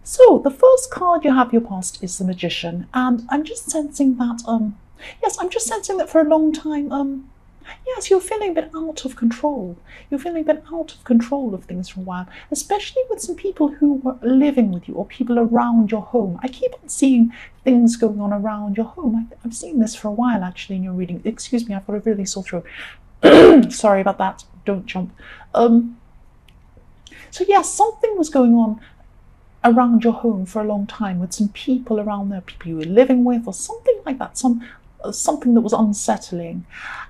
So the first card you have your past is the Magician, and I'm just sensing that yes, I'm just sensing that for a long time yes, you're feeling a bit out of control. You're feeling a bit out of control of things for a while, especially with some people who were living with you or people around your home. I keep on seeing things going on around your home. I've seen this for a while actually in your reading. Excuse me, I've got a really sore throat. Sorry about that. Don't jump. So yes, something was going on around your home for a long time with some people around there, people you were living with or something like that, something that was unsettling.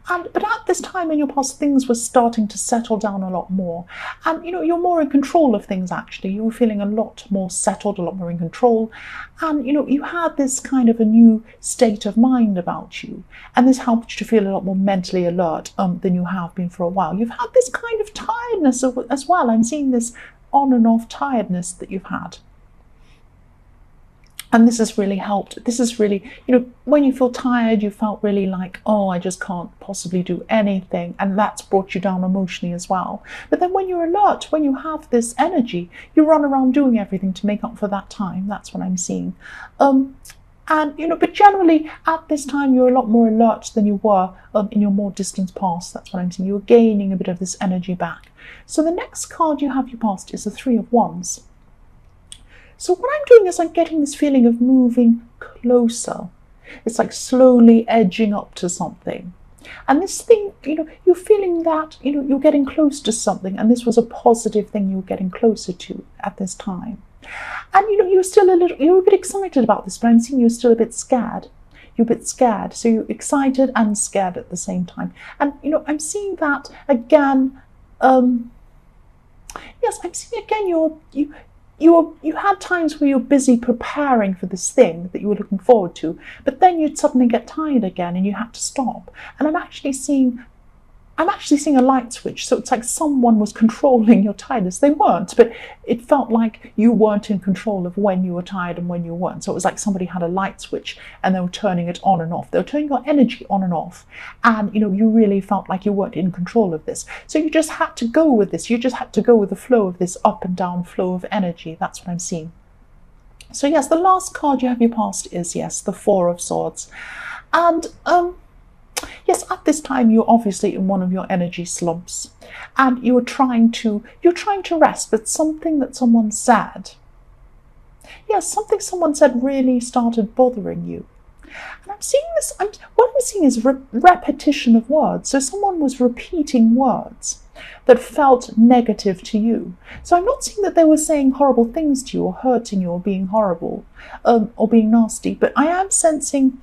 But at this time in your past, things were starting to settle down a lot more, and you're more in control of things. Actually, you were feeling a lot more settled, a lot more in control, and you had this kind of a new state of mind about you, and this helped you to feel a lot more mentally alert than you have been for a while. You've had this kind of tiredness as well. I'm seeing this on and off tiredness that you've had. And this has really helped. This is really, when you feel tired, you felt really like, oh, I just can't possibly do anything. And that's brought you down emotionally as well. But then when you're alert, when you have this energy, you run around doing everything to make up for that time. That's what I'm seeing. But generally at this time, you're a lot more alert than you were in your more distant past. That's what I'm seeing. You're gaining a bit of this energy back. So the next card you have your past is the Three of Wands. So what I'm doing is I'm getting this feeling of moving closer. It's like slowly edging up to something. And this thing, you're feeling that, you're getting close to something. And this was a positive thing you were getting closer to at this time. And, you're a bit excited about this, but I'm seeing you're still a bit scared. You're a bit scared. So you're excited and scared at the same time. And, I'm seeing that again. Yes, I'm seeing again you had times where you're busy preparing for this thing that you were looking forward to, but then you'd suddenly get tired again and you had to stop. And I'm actually seeing a light switch. So it's like someone was controlling your tiredness. They weren't, but it felt like you weren't in control of when you were tired and when you weren't. So it was like somebody had a light switch and they were turning it on and off. They were turning your energy on and off. And, you really felt like you weren't in control of this. So you just had to go with this. You just had to go with the flow of this up and down flow of energy. That's what I'm seeing. So yes, the last card you have your past is, yes, the Four of Swords. And, yes, at this time you're obviously in one of your energy slumps and you're trying to rest, but something that someone said, yes, something someone said really started bothering you. And I'm seeing this, what I'm seeing is repetition of words. So someone was repeating words that felt negative to you. So I'm not seeing that they were saying horrible things to you or hurting you or being horrible or being nasty, but I am sensing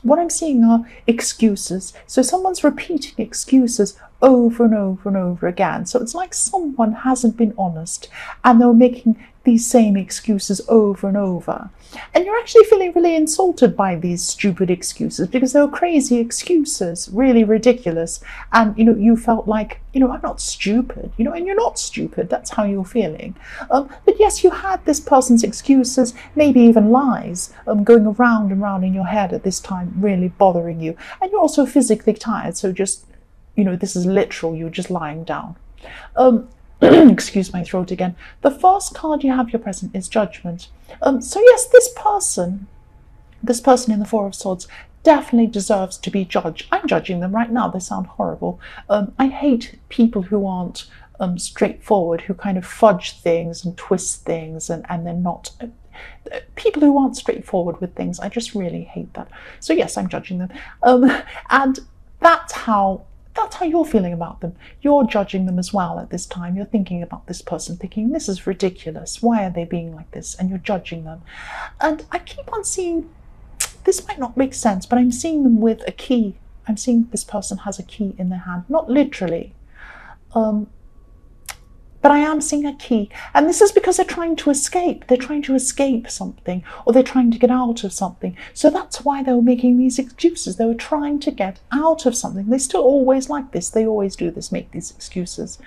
what I'm seeing are excuses. So someone's repeating excuses over and over and over again. So it's like someone hasn't been honest and they're making these same excuses over and over. And you're actually feeling really insulted by these stupid excuses because they were crazy excuses, really ridiculous. And, you felt like, I'm not stupid, and you're not stupid. That's how you're feeling. But yes, you had this person's excuses, maybe even lies, going around and round in your head at this time, really bothering you. And you're also physically tired. So just, this is literal. You're just lying down. Excuse my throat again. The first card you have your present is Judgment. So yes, this person in the Four of Swords definitely deserves to be judged. I'm judging them right now. They sound horrible. I hate people who aren't straightforward, who kind of fudge things and twist things and they're not... people who aren't straightforward with things, I just really hate that. So yes, I'm judging them. And that's how you're feeling about them. You're judging them as well at this time. You're thinking about this person, thinking, this is ridiculous. Why are they being like this? And you're judging them. And I keep on seeing, this might not make sense, but I'm seeing them with a key. I'm seeing this person has a key in their hand, not literally. But I am seeing a key. And this is because they're trying to escape. They're trying to escape something, or they're trying to get out of something. So that's why they were making these excuses. They were trying to get out of something. They still always like this. They always do this, make these excuses.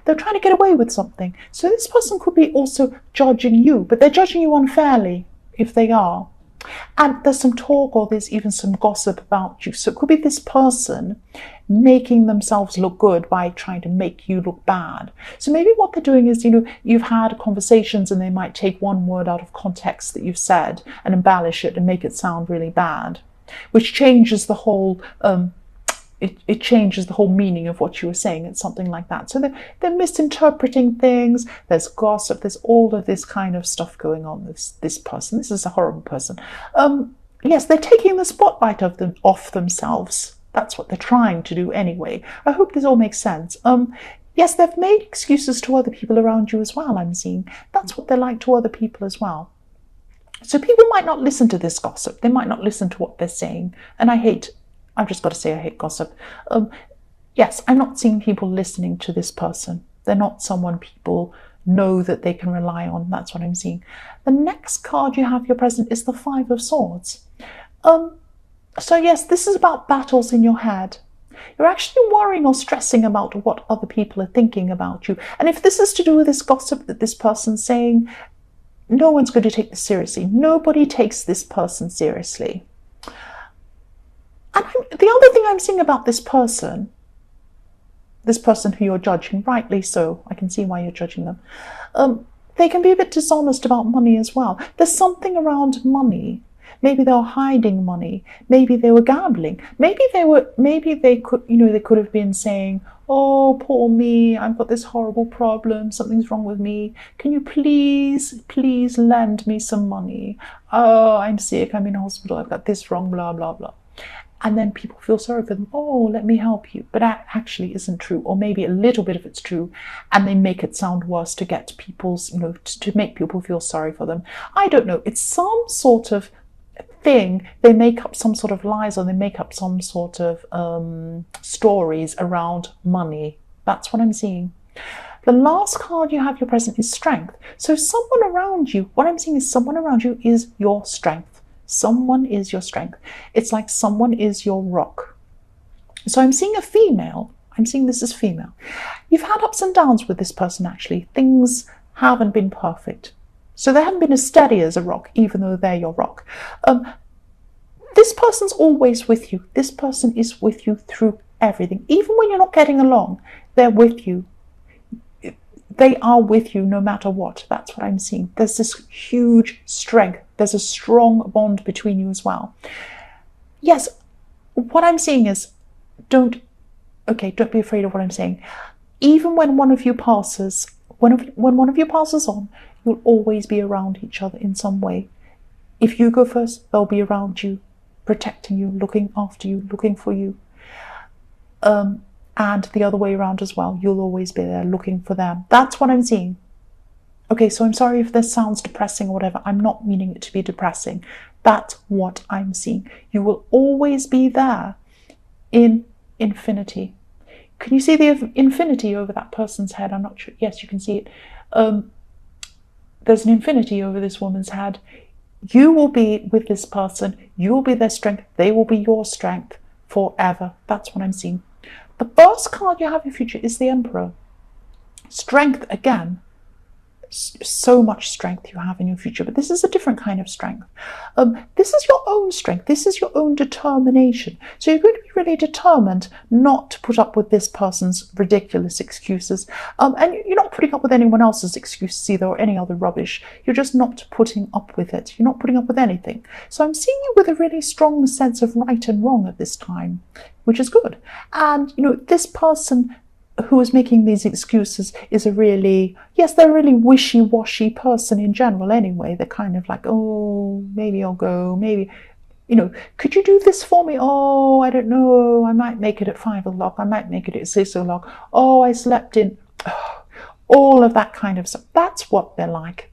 They're trying to get away with something. So this person could be also judging you, but they're judging you unfairly if they are. And there's some talk or there's even some gossip about you. So it could be this person making themselves look good by trying to make you look bad. So maybe what they're doing is, you've had conversations and they might take one word out of context that you've said and embellish it and make it sound really bad, which changes the whole it changes the whole meaning of what you were saying. It's something like that. So they're misinterpreting things. There's gossip. There's all of this kind of stuff going on. This person. This is a horrible person. Yes, they're taking the spotlight off themselves. That's what they're trying to do anyway. I hope this all makes sense. Yes, they've made excuses to other people around you as well, I'm seeing. That's what they're like to other people as well. So people might not listen to this gossip. They might not listen to what they're saying. And I've just got to say I hate gossip. Yes, I'm not seeing people listening to this person. They're not someone people know that they can rely on. That's what I'm seeing. The next card you have, your present, is the Five of Swords. So yes, this is about battles in your head. You're actually worrying or stressing about what other people are thinking about you. And if this is to do with this gossip that this person's saying, no one's going to take this seriously. Nobody takes this person seriously. And the other thing I'm seeing about this person who you're judging, rightly so, I can see why you're judging them, they can be a bit dishonest about money as well. There's something around money. Maybe they were hiding money. Maybe they were gambling. Maybe they could have been saying, oh, poor me, I've got this horrible problem, something's wrong with me. Can you please lend me some money? Oh, I'm sick, I'm in hospital, I've got this wrong, blah, blah, blah. And then people feel sorry for them. Oh, let me help you. But that actually isn't true. Or maybe a little bit of it's true. And they make it sound worse to get people's, to make people feel sorry for them. I don't know. It's some sort of thing. They make up some sort of lies, or they make up some sort of stories around money. That's what I'm seeing. The last card you have, your present, is Strength. So someone around you, what I'm seeing is someone around you is your strength. Someone is your strength. It's like someone is your rock. So I'm seeing a female. I'm seeing this as female. You've had ups and downs with this person, actually. Things haven't been perfect. So they haven't been as steady as a rock, even though they're your rock. This person's always with you. This person is with you through everything. Even when you're not getting along, they're with you. They are with you no matter what. That's what I'm seeing. There's this huge strength. There's a strong bond between you as well. Yes, what I'm seeing is, don't be afraid of what I'm saying. Even when one of you passes, when one of you passes on, you'll always be around each other in some way. If you go first, they'll be around you, protecting you, looking after you, looking for you. And the other way around as well. You'll always be there looking for them. That's what I'm seeing. Okay, so I'm sorry if this sounds depressing or whatever. I'm not meaning it to be depressing. That's what I'm seeing. You will always be there in infinity. Can you see the infinity over that person's head? I'm not sure. Yes, you can see it. There's an infinity over this woman's head. You will be with this person. You will be their strength. They will be your strength forever. That's what I'm seeing. The first card you have in your future is the Emperor. Strength again. So much strength you have in your future, but this is a different kind of strength. This is your own strength. This is your own determination. So you're going to be really determined not to put up with this person's ridiculous excuses. And you're not putting up with anyone else's excuses either, or any other rubbish. You're just not putting up with it. You're not putting up with anything. So I'm seeing you with a really strong sense of right and wrong at this time, which is good. And, this person who is making these excuses is they're a really wishy-washy person in general anyway. They're kind of like, oh, maybe I'll go, maybe, could you do this for me? Oh, I don't know, I might make it at 5 o'clock, I might make it at 6 o'clock, oh, I slept in, all of that kind of stuff. That's what they're like.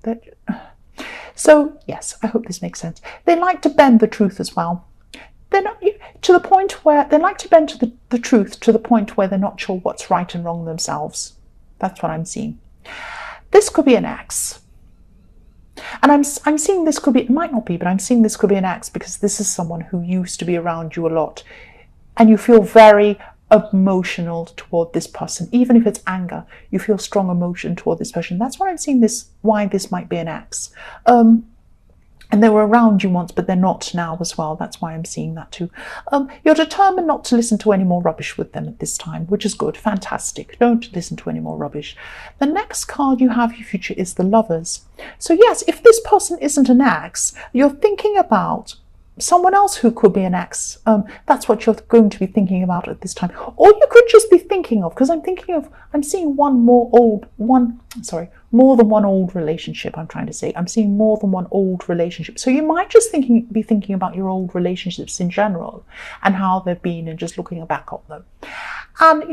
So, yes, I hope this makes sense. They like to bend the truth as well. They're not to the point where they like to bend to the truth to the point where they're not sure what's right and wrong themselves. That's what I'm seeing. This could be an ex. And I'm seeing this could be, it might not be, but I'm seeing this could be an ex because this is someone who used to be around you a lot. And you feel very emotional toward this person. Even if it's anger, you feel strong emotion toward this person. That's why I'm seeing why this might be an ex. And they were around you once, but they're not now as well. That's why I'm seeing that too. You're determined not to listen to any more rubbish with them at this time, which is good. Fantastic. Don't listen to any more rubbish. The next card you have, your future, is the Lovers. So yes, if this person isn't an ex, you're thinking about someone else who could be an ex. That's what you're going to be thinking about at this time. Or you could just be thinking of, because I'm seeing more than one old relationship. I'm seeing more than one old relationship. So you might just be thinking about your old relationships in general and how they've been, and just looking back on them. And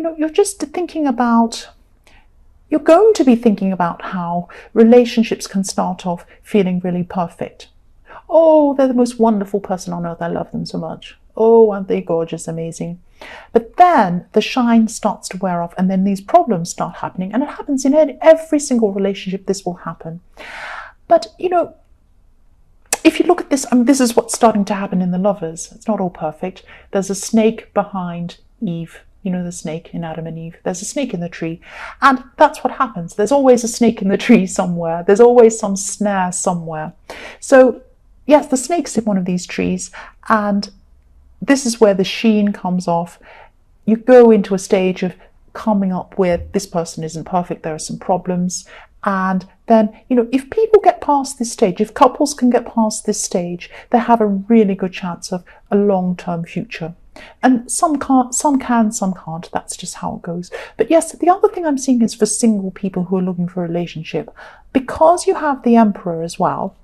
you're going to be thinking about how relationships can start off feeling really perfect. Oh, they're the most wonderful person on earth. I love them so much. Oh, aren't they gorgeous, amazing? But then the shine starts to wear off, and then these problems start happening. And it happens in every single relationship. This will happen. But, if you look at this, this is what's starting to happen in the Lovers. It's not all perfect. There's a snake behind Eve. The snake in Adam and Eve. There's a snake in the tree. And that's what happens. There's always a snake in the tree somewhere. There's always some snare somewhere. So, yes, the snake's in one of these trees, and this is where the sheen comes off. You go into a stage of coming up with, this person isn't perfect, there are some problems. And then, if people get past this stage, if couples can get past this stage, they have a really good chance of a long-term future. And some can't, some can, some can't. That's just how it goes. But yes, the other thing I'm seeing is for single people who are looking for a relationship. Because you have the Emperor as well,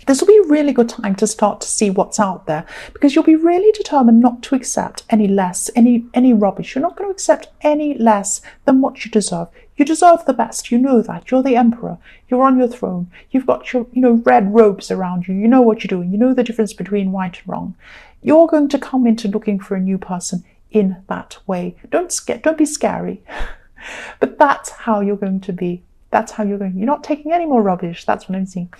this will be a really good time to start to see what's out there, because you'll be really determined not to accept any less, any rubbish. You're not going to accept any less than what you deserve. You deserve the best. You know that. You're the Emperor. You're on your throne. You've got your, red robes around you. You know what you're doing. You know the difference between right and wrong. You're going to come into looking for a new person in that way. Don't be scary. But that's how you're going to be. That's how you're going. You're not taking any more rubbish. That's what I'm seeing.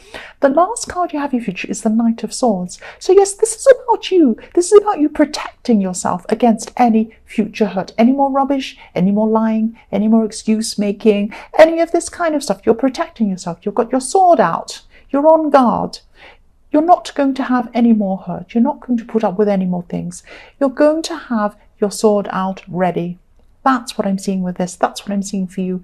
The last card you have in your future is the Knight of Swords. So yes, this is about you. This is about you protecting yourself against any future hurt. Any more rubbish, any more lying, any more excuse making, any of this kind of stuff. You're protecting yourself. You've got your sword out. You're on guard. You're not going to have any more hurt. You're not going to put up with any more things. You're going to have your sword out ready. That's what I'm seeing with this. That's what I'm seeing for you.